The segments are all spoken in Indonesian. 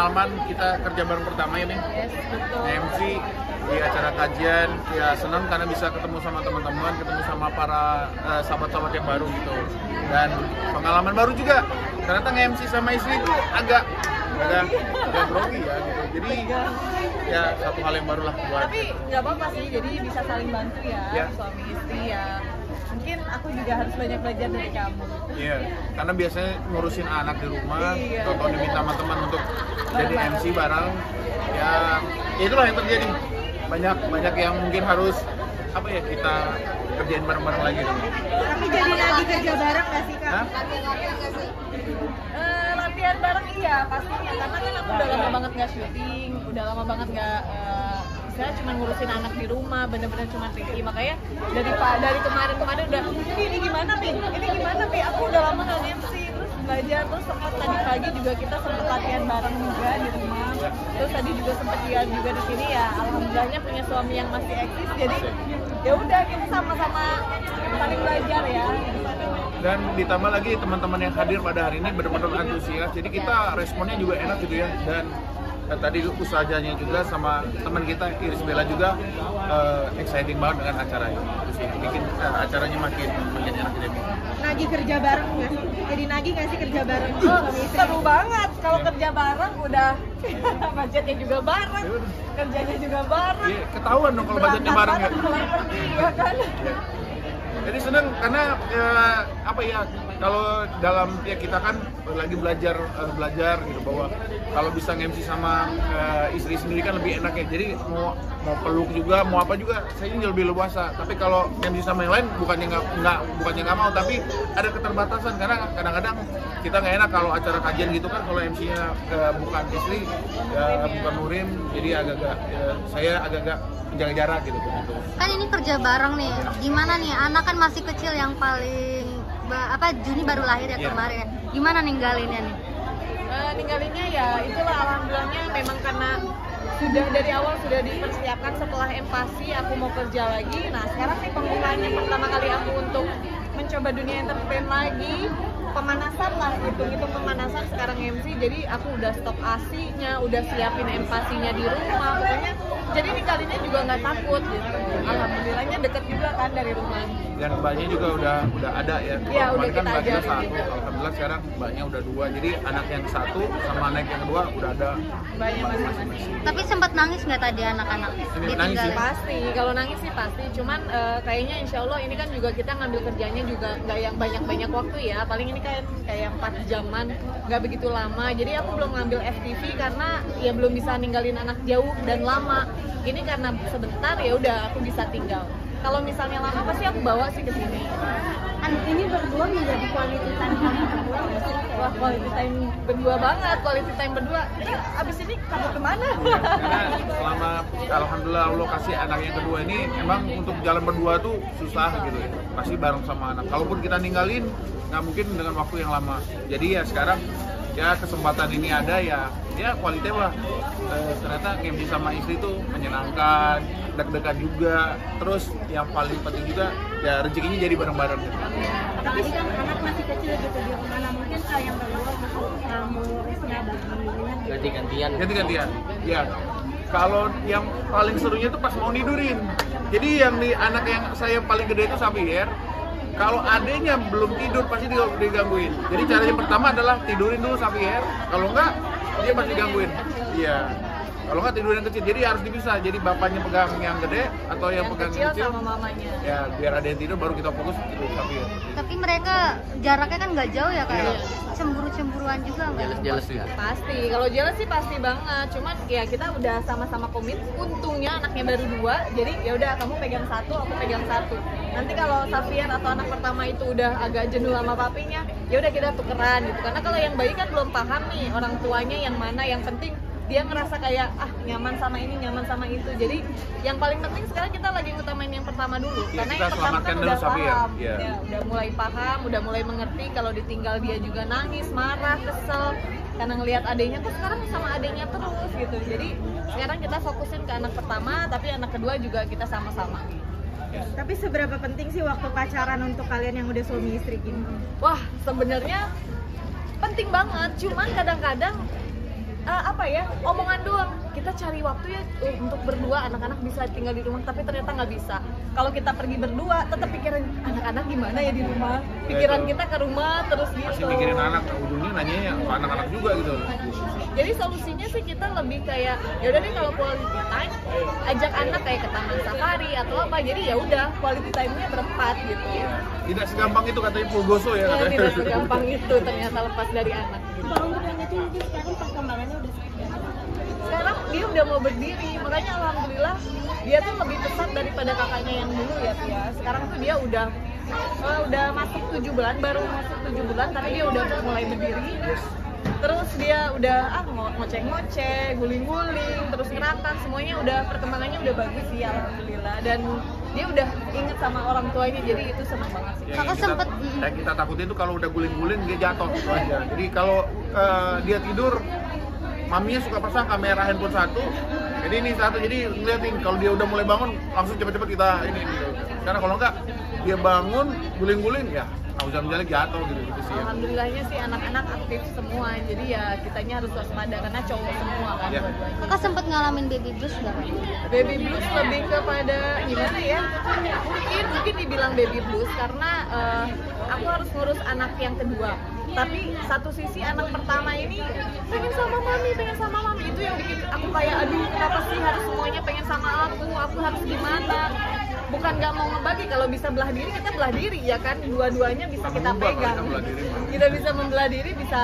pengalaman kita kerja bareng pertama ini. Yes, betul. MC di acara kajian, ya senang karena bisa ketemu sama teman-teman, ketemu sama para sahabat-sahabat yang baru gitu. Dan pengalaman baru juga. Ternyata nge-MC sama istri itu agak grogi ya gitu. Jadi ya satu hal yang baru lah buat. Tapi nggak apa-apa sih, jadi bisa saling bantu ya, suami istri ya. Mungkin aku juga harus banyak belajar dari kamu. Iya, karena biasanya ngurusin anak di rumah, atau diminta sama teman untuk jadi MC bareng. Ya itulah yang terjadi. Banyak yang mungkin harus apa ya, kita kerjain bareng-bareng lagi. Tapi jadi lagi kerja bareng nggak sih Kak? Latihan bareng iya pastinya, karena kan aku udah lama banget nggak syuting, udah lama banget nggak saya cuma ngurusin anak di rumah, bener-bener cuma Ricky. Makanya dari kemarin udah ini gimana Pi, aku udah lama nggak MC, terus belajar, terus sempat tadi pagi juga kita sempat latihan bareng juga di rumah, terus tadi juga sempat lihat juga di sini ya, alhamdulillahnya punya suami yang masih eksis, jadi ya udah kita sama-sama saling belajar ya. Dan ditambah lagi teman-teman yang hadir pada hari ini benar-benar antusias, jadi kita responnya juga enak gitu ya. Dan tadi usahanya juga sama teman kita Iris Bella juga exciting banget dengan acara ini, terus bikin acaranya makin enak gitu. Nagih kerja bareng nggak sih? Jadi nagih nggak sih kerja bareng? Seru banget kalau kerja bareng, udah budgetnya juga bareng, kerjanya juga bareng. Iya, ketahuan dong kalau budgetnya bareng ya. Iya kan? Jadi senang karena apa ya, kalau dalam ya kita kan lagi belajar gitu, bahwa kalau bisa nge-MC sama istri sendiri kan lebih enak ya. Jadi mau peluk juga, mau apa juga saya ini lebih leluasa. Tapi kalau nge-MC sama yang lain bukannya nggak mau, tapi ada keterbatasan karena kadang-kadang kita nggak enak kalau acara kajian gitu kan, kalau MC-nya bukan istri, bukan murim, jadi saya agak-agak menjaga jarak gitu. Kan ini kerja bareng nih, gimana nih, anak kan masih kecil yang paling Juni baru lahir ya kemarin ya. Gimana ninggalinnya nih? Ninggalinnya ya itulah, alhamdulillahnya memang karena sudah dari awal sudah dipersiapkan. Setelah empati aku mau kerja lagi. Nah sekarang nih pembukaannya pertama kali aku untuk mencoba dunia entertain lagi, pemanasan lah, hitung pemanasan sekarang MC. Jadi aku udah stok asinya, udah siapin empatinya di rumah, pokoknya jadi ninggalinnya juga nggak takut gitu. Alhamdulillahnya deket juga kan dari rumah. Dan mbaknya juga udah ada ya. Iya, udah kita kan ajarin satu. juga. Alhamdulillah sekarang mbaknya udah 2. Jadi anak yang 1 sama anak yang 2 udah ada. Mbaknya masing-masing. Tapi sempat nangis nggak tadi anak-anak? Nangis sih. Pasti, kalau nangis sih pasti. Cuman kayaknya insya Allah ini kan juga kita ngambil kerjanya juga nggak yang banyak waktu ya. Paling ini kan kayak 4 jaman, nggak begitu lama. Jadi aku belum ngambil FTV karena ya belum bisa ninggalin anak jauh dan lama. Ini karena sebentar ya udah aku bisa tinggal. Kalau misalnya lama pasti aku bawa sih ke sini. Ini berdua menjadi quality time kalian berdua nggak sih? Wah, quality time berdua banget, quality time berdua. Abis ini kabur kemana? Karena selama alhamdulillah Allah kasih anak yang kedua ini, emang untuk jalan berdua tuh susah gitu ya. Pasti bareng sama anak. Kalaupun kita ninggalin, nggak mungkin dengan waktu yang lama. Jadi ya sekarang ya kesempatan ini ada ya quality lah. Ternyata game sama istri tuh menyenangkan, deg-degan juga. Terus yang paling penting juga ya rezekinya jadi bareng-bareng gitu. Tapi kan anak masih kecil gitu, dia kemana mungkin yang berdua kamu Risna bagi Ganti-gantian. Ya. Kalau yang paling serunya tuh pas mau nidurin. Jadi yang anak yang saya paling gede itu Xavier. Kalau adenya belum tidur pasti digangguin. Jadi caranya pertama adalah tidurin dulu Xavier. Kalau enggak dia pasti gangguin. Iya. Kalau nggak tidur yang kecil, jadi harus dipisah. Jadi bapaknya pegang yang gede atau yang pegang kecil kecil sama mamanya. Ya biar ada yang tidur baru kita fokus tidur Xavier. Tapi mereka jaraknya kan nggak jauh ya kayak cemburu-cemburuan juga nggak? Jelas ya. Pasti, kalau jelas sih pasti banget. Cuman ya kita udah sama-sama komit. Untungnya anaknya baru 2, jadi ya udah kamu pegang 1, aku pegang 1. Nanti kalau Xavier atau anak pertama itu udah agak jenuh sama papinya, ya udah kita tukeran gitu. Karena kalau yang bayi kan belum paham nih orang tuanya yang mana. Yang penting dia ngerasa kayak nyaman sama ini, nyaman sama itu. Jadi yang paling penting sekarang kita lagi ngutamain yang pertama dulu. Ya, karena kita yang pertama kan udah Xavier. paham, Ya. udah mulai paham, udah mulai mengerti. Kalau ditinggal dia juga nangis, marah, kesel karena ngelihat adiknya kok sekarang sama adiknya terus gitu. Jadi sekarang kita fokusin ke anak pertama, tapi anak kedua juga kita sama-sama. Tapi seberapa penting sih waktu pacaran untuk kalian yang udah suami istri gini? Wah, sebenarnya penting banget. Cuman kadang-kadang apa ya, omongan doang. Kita cari waktu ya untuk berdua, anak-anak bisa tinggal di rumah, tapi ternyata nggak bisa. Kalau kita pergi berdua, tetap pikiran anak-anak gimana ya di rumah. Pikiran kita ke rumah terus gitu. Masih mikirin anak, ujungnya nanya ya ke anak-anak juga gitu. Jadi solusinya sih kita lebih kayak ya udah deh kalau quality time ajak anak kayak ke taman safari atau apa. Jadi ya udah quality time-nya berempat gitu. Tidak segampang itu katanya Pulgoso ya Ya, katanya. tidak segampang itu ternyata lepas dari anak. Kalau untuk yang kecil mungkin sekarang perkembangannya udah seperti apa? Sekarang dia udah mau berdiri, makanya alhamdulillah dia tuh lebih pesat daripada kakaknya yang dulu ya Tia. Ya. Sekarang tuh dia udah masuk 7 bulan, baru masuk 7 bulan tapi dia udah mulai berdiri. Terus dia udah ngoceh-ngoceh, guling-guling, terus ngerakan, semuanya udah perkembangannya udah bagus sih alhamdulillah. Dan dia udah inget sama orang tuanya, jadi itu senang banget sih. Kakak sempet Yang kita takutin itu kalau udah guling-guling dia jatuh gitu aja. Jadi kalau dia tidur, maminya suka pasang kamera handphone satu. Jadi ini satu, jadi ngeliatin kalau dia udah mulai bangun langsung cepet-cepet kita ini gitu. Karena kalau enggak dia bangun guling-guling ya hujan-hujannya jatuh gitu sih. Ya. Alhamdulillahnya sih anak-anak aktif semua, jadi ya kitanya harus waspada karena cowok semua kan Iya. dua-duanya. Kakak sempet ngalamin baby blues nggak? Baby blues lebih kepada gimana ya? Mungkin dibilang baby blues karena aku harus ngurus anak yang kedua. Tapi satu sisi anak pertama ini pengen sama mami itu yang bikin aku kayak aduh kenapa sih harus semuanya pengen sama aku harus gimana? Bukan nggak mau ngebagi, kalau bisa belah diri kita belah diri ya kan, dua-duanya bisa kita Mengubah kalau pegang. kita belah diri, mah. Kita bisa membelah diri, bisa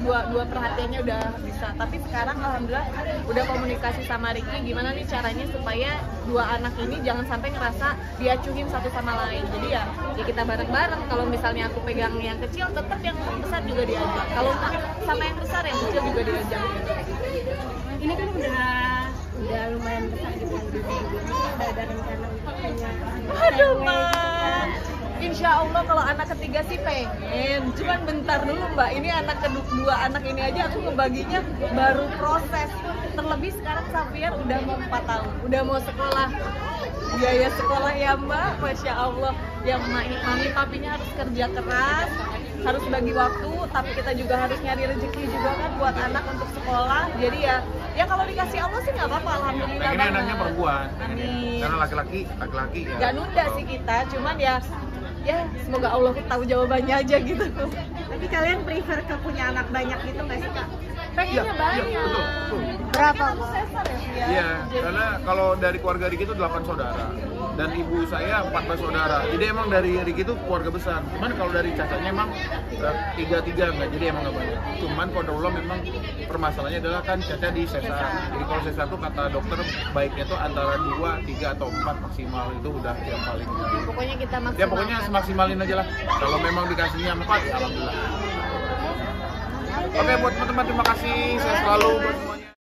dua perhatiannya udah bisa. Tapi sekarang alhamdulillah udah komunikasi sama Ricky gimana nih caranya supaya dua anak ini jangan sampai ngerasa diacuhin satu sama lain. Jadi ya kita bareng-bareng. Kalau misalnya aku pegang yang kecil, tetap yang besar juga diajak. Kalau sama yang besar, yang kecil juga diajak. Ini kan udah lumayan besar gitu kan, udah ada rencana untuk punya Aduh man, insya Allah kalau anak ketiga sih pengen. Cuman bentar dulu mbak, ini anak kedua anak ini aja aku ngebaginya baru proses. Terlebih sekarang Xavier udah mau 4 tahun, udah mau sekolah. Biaya sekolah ya mbak, masya Allah. Yang mami papinya harus kerja keras, harus bagi waktu, tapi kita juga harus nyari rezeki juga kan buat anak untuk sekolah. Jadi ya kalau dikasih Allah sih nggak apa-apa, alhamdulillah. Pengennya anaknya perempuan. Amin. Karena laki-laki ya. Gak nunda sih kita, cuman ya semoga Allah tahu jawabannya aja gitu. Tapi kalian prefer ke punya anak banyak gitu nggak sih kak? Pengennya Iya, banyak. betul. Berapa? Kan aku sesar ya. Iya, karena kalau dari keluarga Riki itu 8 saudara dan ibu saya 14 saudara. Jadi emang dari Riki itu keluarga besar. Cuman kalau dari cacatnya emang 3 enggak, jadi emang nggak banyak. Cuman kalau memang permasalahannya adalah kan cacat di sesar. Jadi kalau sesar tuh kata dokter baiknya tuh antara 2, 3 atau 4 maksimal, itu udah yang paling. Pokoknya kita maksimalkan. Ya pokoknya semaksimalin aja lah. Kalau memang dikasihnya 4 ya alhamdulillah. Oke, buat teman-teman terima kasih. Saya selalu buat semuanya.